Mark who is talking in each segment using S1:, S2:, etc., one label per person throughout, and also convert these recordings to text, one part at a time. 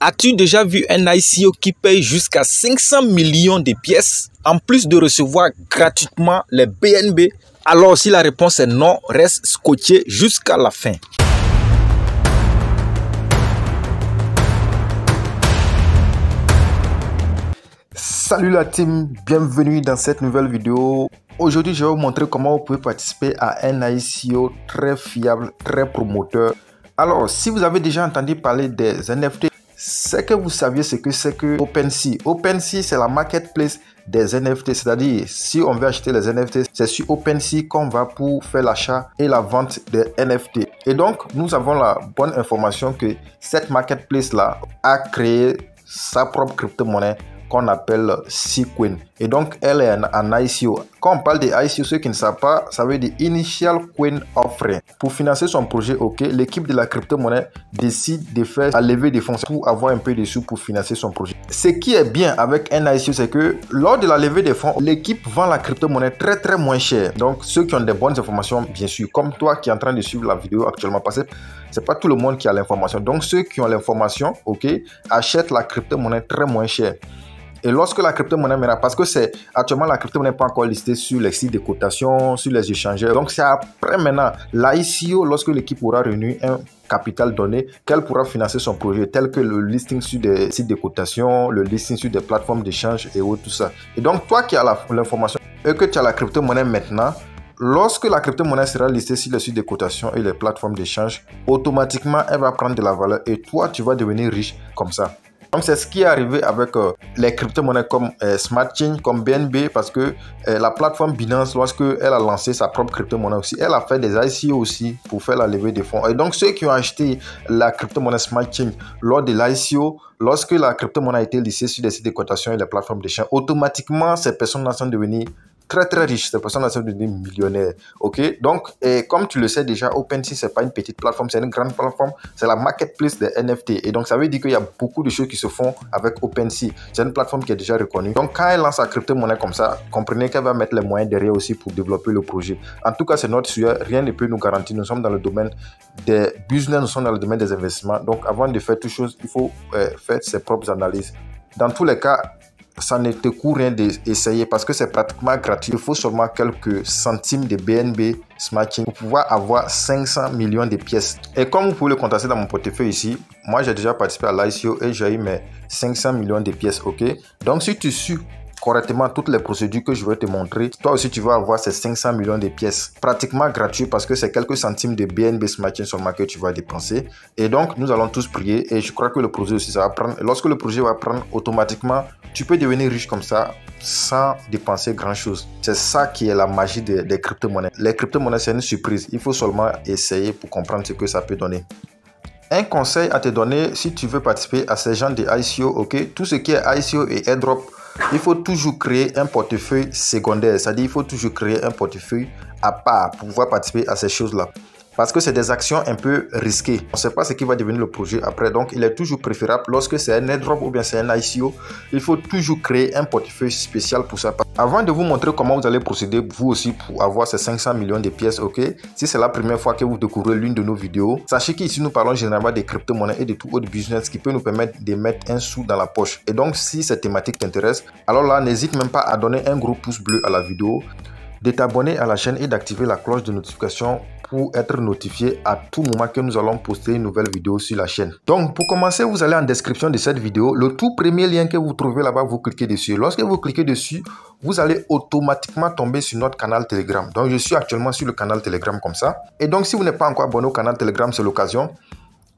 S1: As-tu déjà vu un ICO qui paye jusqu'à 500 millions de pièces en plus de recevoir gratuitement les BNB? Alors si la réponse est non, reste scotché jusqu'à la fin.
S2: Salut la team, bienvenue dans cette nouvelle vidéo. Aujourd'hui, je vais vous montrer comment vous pouvez participer à un ICO très fiable, très promoteur. Alors, si vous avez déjà entendu parler des NFT, ce que vous saviez, c'est que OpenSea. OpenSea, c'est la marketplace des NFT, c'est-à-dire si on veut acheter les NFT, c'est sur OpenSea qu'on va pour faire l'achat et la vente des NFT. Et donc, nous avons la bonne information que cette marketplace-là a créé sa propre crypto-monnaie qu'on appelle Seacoin. Et donc, elle est en ICO. Quand on parle de ICO, ceux qui ne savent pas, ça veut dire Initial Coin Offering. Pour financer son projet, ok, l'équipe de la crypto-monnaie décide de faire la levée des fonds pour avoir un peu de sous pour financer son projet. Ce qui est bien avec un ICO, c'est que lors de la levée des fonds, l'équipe vend la crypto-monnaie très moins cher. Donc, ceux qui ont des bonnes informations, bien sûr, comme toi qui es en train de suivre la vidéo actuellement, parce que c'est pas tout le monde qui a l'information. Donc, ceux qui ont l'information, ok, achètent la crypto-monnaie très moins cher. Et lorsque la crypto-monnaie maintenant, parce que c'est actuellement la crypto-monnaie n'est pas encore listée sur les sites de cotation, sur les échangeurs. Donc c'est après maintenant l'ICO, lorsque l'équipe aura réuni un capital donné, qu'elle pourra financer son projet, tel que le listing sur des sites de cotation, le listing sur des plateformes d'échange et tout ça. Et donc toi qui as l'information et que tu as la crypto-monnaie maintenant, lorsque la crypto-monnaie sera listée sur les sites de cotation et les plateformes d'échange, automatiquement elle va prendre de la valeur et toi tu vas devenir riche comme ça. Donc c'est ce qui est arrivé avec les crypto-monnaies comme Smart Chain, comme BNB, parce que la plateforme Binance, lorsque elle a lancé sa propre crypto-monnaie aussi, elle a fait des ICO aussi pour faire la levée des fonds. Et donc ceux qui ont acheté la crypto-monnaie Smart Chain lors de l'ICO, lorsque la crypto-monnaie a été listée sur les sites de cotation et les plateformes d'échange, automatiquement ces personnes-là sont devenues très riches, ces personnes-là sont devenues millionnaires. Ok, donc comme tu le sais déjà, OpenSea c'est pas une petite plateforme, c'est une grande plateforme, c'est la marketplace des NFT. Et donc ça veut dire qu'il y a beaucoup de choses qui se font avec OpenSea. C'est une plateforme qui est déjà reconnue. Donc quand elle lance sa crypto-monnaie comme ça, comprenez qu'elle va mettre les moyens derrière aussi pour développer le projet. En tout cas, c'est notre sujet, rien ne peut nous garantir. Nous sommes dans le domaine des business, nous sommes dans le domaine des investissements. Donc avant de faire toute chose, il faut faire ses propres analyses. Dans tous les cas, ça ne te coûte rien d'essayer parce que c'est pratiquement gratuit. Il faut seulement quelques centimes de BNB Smart Chain pour pouvoir avoir 500 millions de pièces. Et comme vous pouvez le constater dans mon portefeuille ici, moi j'ai déjà participé à l'ICO et j'ai eu mes 500 millions de pièces. Ok, donc si tu suis correctement toutes les procédures que je vais te montrer, toi aussi tu vas avoir ces 500 millions de pièces pratiquement gratuits parce que c'est quelques centimes de BNB Smart Chain seulement que tu vas dépenser. Et donc nous allons tous prier et je crois que le projet aussi ça va prendre. Lorsque le projet va prendre, automatiquement tu peux devenir riche comme ça sans dépenser grand chose. C'est ça qui est la magie des crypto-monnaies. Les crypto-monnaies c'est une surprise, il faut seulement essayer pour comprendre ce que ça peut donner. Un conseil à te donner si tu veux participer à ces genres de ICO, ok, tout ce qui est ICO et airdrop, il faut toujours créer un portefeuille secondaire, c'est-à-dire il faut toujours créer un portefeuille à part pour pouvoir participer à ces choses-là. Parce que c'est des actions un peu risquées. On ne sait pas ce qui va devenir le projet après. Donc, il est toujours préférable, lorsque c'est un airdrop ou bien c'est un ICO, il faut toujours créer un portefeuille spécial pour ça. Avant de vous montrer comment vous allez procéder, vous aussi, pour avoir ces 500 millions de pièces, ok? Si c'est la première fois que vous découvrez l'une de nos vidéos, sachez qu'ici, nous parlons généralement des crypto-monnaies et de tout autre business qui peut nous permettre de mettre un sou dans la poche. Et donc, si cette thématique t'intéresse, alors là, n'hésite même pas à donner un gros pouce bleu à la vidéo, de t'abonner à la chaîne et d'activer la cloche de notification pour être notifié à tout moment que nous allons poster une nouvelle vidéo sur la chaîne. Donc pour commencer, vous allez en description de cette vidéo, le tout premier lien que vous trouvez là-bas, vous cliquez dessus. Lorsque vous cliquez dessus, vous allez automatiquement tomber sur notre canal Telegram. Donc je suis actuellement sur le canal Telegram comme ça. Et donc si vous n'êtes pas encore abonné au canal Telegram, c'est l'occasion.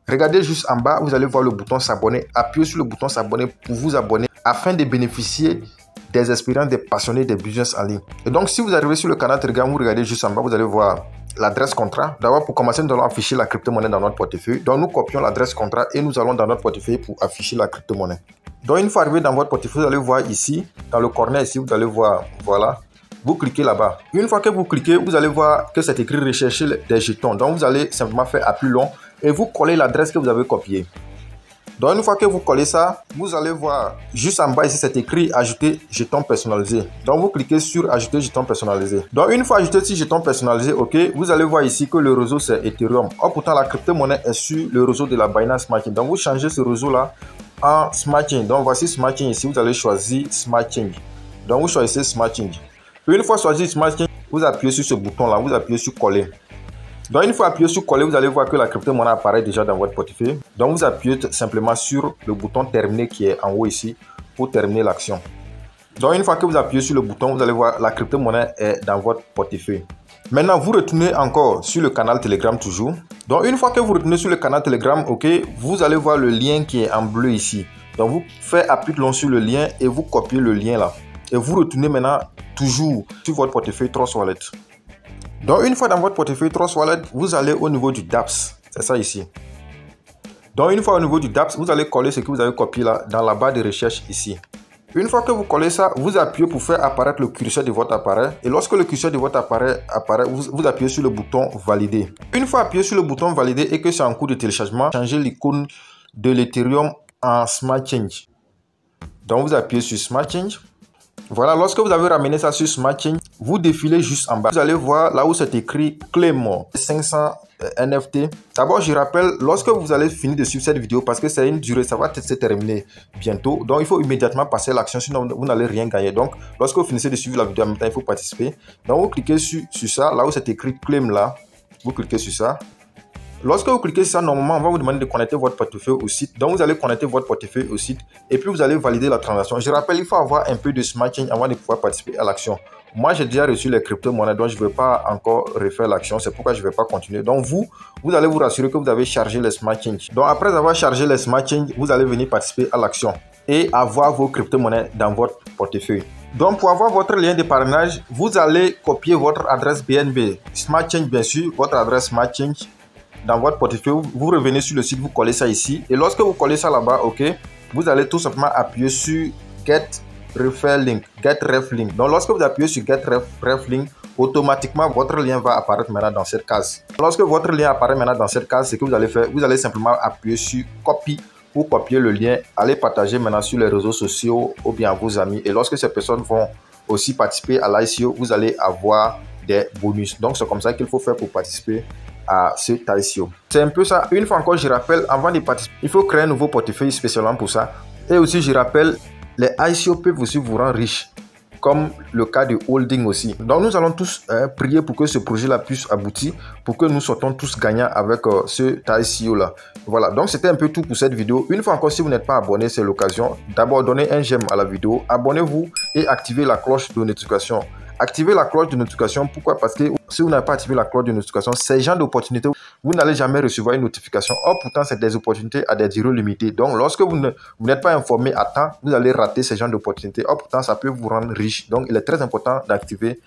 S2: Regardez juste en bas, vous allez voir le bouton s'abonner. Appuyez sur le bouton s'abonner pour vous abonner afin de bénéficier des expériences des passionnés des business en ligne. Et donc si vous arrivez sur le canal Telegram, vous regardez juste en bas, vous allez voir l'adresse contrat. D'abord, pour commencer, nous allons afficher la crypto-monnaie dans notre portefeuille. Donc, nous copions l'adresse contrat et nous allons dans notre portefeuille pour afficher la crypto-monnaie. Donc, une fois arrivé dans votre portefeuille, vous allez voir ici, dans le corner ici, vous allez voir, voilà, vous cliquez là-bas. Une fois que vous cliquez, vous allez voir que c'est écrit rechercher des jetons. Donc, vous allez simplement faire appui long et vous collez l'adresse que vous avez copiée. Donc une fois que vous collez ça, vous allez voir juste en bas ici c'est écrit ajouter jeton personnalisé. Donc vous cliquez sur ajouter jeton personnalisé. Donc une fois ajouté ce jeton personnalisé, ok, vous allez voir ici que le réseau c'est Ethereum. Or pourtant la crypto-monnaie est sur le réseau de la Binance Smart Chain. Donc vous changez ce réseau là en Smart Change. Donc voici Smart Change ici, vous allez choisir Smart Change. Donc vous choisissez Smart Change. Une fois choisi Smart Change, vous appuyez sur ce bouton là, vous appuyez sur coller. Donc une fois appuyé sur coller, vous allez voir que la crypto-monnaie apparaît déjà dans votre portefeuille. Donc vous appuyez simplement sur le bouton terminer qui est en haut ici pour terminer l'action. Donc une fois que vous appuyez sur le bouton, vous allez voir la crypto-monnaie est dans votre portefeuille. Maintenant, vous retournez encore sur le canal Telegram toujours. Donc une fois que vous retournez sur le canal Telegram, ok, vous allez voir le lien qui est en bleu ici. Donc vous faites appui long sur le lien et vous copiez le lien là. Et vous retournez maintenant toujours sur votre portefeuille Trust Wallet. Donc une fois dans votre portefeuille Trust Wallet, vous allez au niveau du DApps. C'est ça ici. Donc une fois au niveau du DApps, vous allez coller ce que vous avez copié là dans la barre de recherche ici. Une fois que vous collez ça, vous appuyez pour faire apparaître le curseur de votre appareil. Et lorsque le curseur de votre appareil apparaît, vous appuyez sur le bouton valider. Une fois appuyé sur le bouton valider et que c'est en cours de téléchargement, changez l'icône de l'Ethereum en Smart Change. Donc vous appuyez sur Smart Change. Voilà, lorsque vous avez ramené ça sur Smart Change, vous défilez juste en bas. Vous allez voir là où c'est écrit Claim 500 NFT. D'abord, je rappelle, lorsque vous allez finir de suivre cette vidéo, parce que c'est une durée, ça va se terminer bientôt. Donc, il faut immédiatement passer à l'action, sinon vous n'allez rien gagner. Donc, lorsque vous finissez de suivre la vidéo en même temps, il faut participer. Donc, vous cliquez sur ça, là où c'est écrit Claim là. Vous cliquez sur ça. Lorsque vous cliquez sur ça, normalement, on va vous demander de connecter votre portefeuille au site. Donc, vous allez connecter votre portefeuille au site et puis vous allez valider la transaction. Je rappelle, il faut avoir un peu de Smart Change avant de pouvoir participer à l'action. Moi, j'ai déjà reçu les crypto-monnaies, donc je ne vais pas encore refaire l'action. C'est pourquoi je ne vais pas continuer. Donc, vous allez vous rassurer que vous avez chargé les Smart Change. Donc, après avoir chargé les Smart Change, vous allez venir participer à l'action et avoir vos crypto-monnaies dans votre portefeuille. Donc, pour avoir votre lien de parrainage, vous allez copier votre adresse BNB. Smart Change, bien sûr, votre adresse Smart Change. Dans votre portefeuille, vous revenez sur le site, vous collez ça ici. Et lorsque vous collez ça là-bas, ok, vous allez tout simplement appuyer sur Get Refer Link, Get Ref Link. Donc, lorsque vous appuyez sur Get Ref Link, automatiquement, votre lien va apparaître maintenant dans cette case. Lorsque votre lien apparaît maintenant dans cette case, ce que vous allez faire, vous allez simplement appuyer sur Copy pour copier le lien, aller partager maintenant sur les réseaux sociaux ou bien à vos amis. Et lorsque ces personnes vont aussi participer à l'ICO, vous allez avoir des bonus. Donc, c'est comme ça qu'il faut faire pour participer à ce ICO. C'est un peu ça. Une fois encore, je rappelle, avant de participer, il faut créer un nouveau portefeuille spécialement pour ça. Et aussi, je rappelle, les ICO peuvent aussi vous rendre riche, comme le cas de holding aussi. Donc, nous allons tous prier pour que ce projet-là puisse aboutir, pour que nous sortons tous gagnants avec ce ICO-là. Voilà, donc c'était un peu tout pour cette vidéo. Une fois encore, si vous n'êtes pas abonné, c'est l'occasion. D'abord, donnez un j'aime à la vidéo, abonnez-vous et activez la cloche de notification. Activez la cloche de notification. Pourquoi? Parce que si vous n'avez pas activé la cloche de notification, ces genres d'opportunités, vous n'allez jamais recevoir une notification. Or, pourtant, c'est des opportunités à des durées limitées. Donc, lorsque vous n'êtes pas informé à temps, vous allez rater ces genres d'opportunités. Or, pourtant, ça peut vous rendre riche. Donc, il est très important d'activer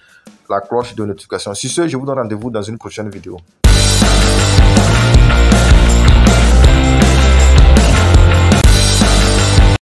S2: la cloche de notification. Sur ce, je vous donne rendez-vous dans une prochaine vidéo.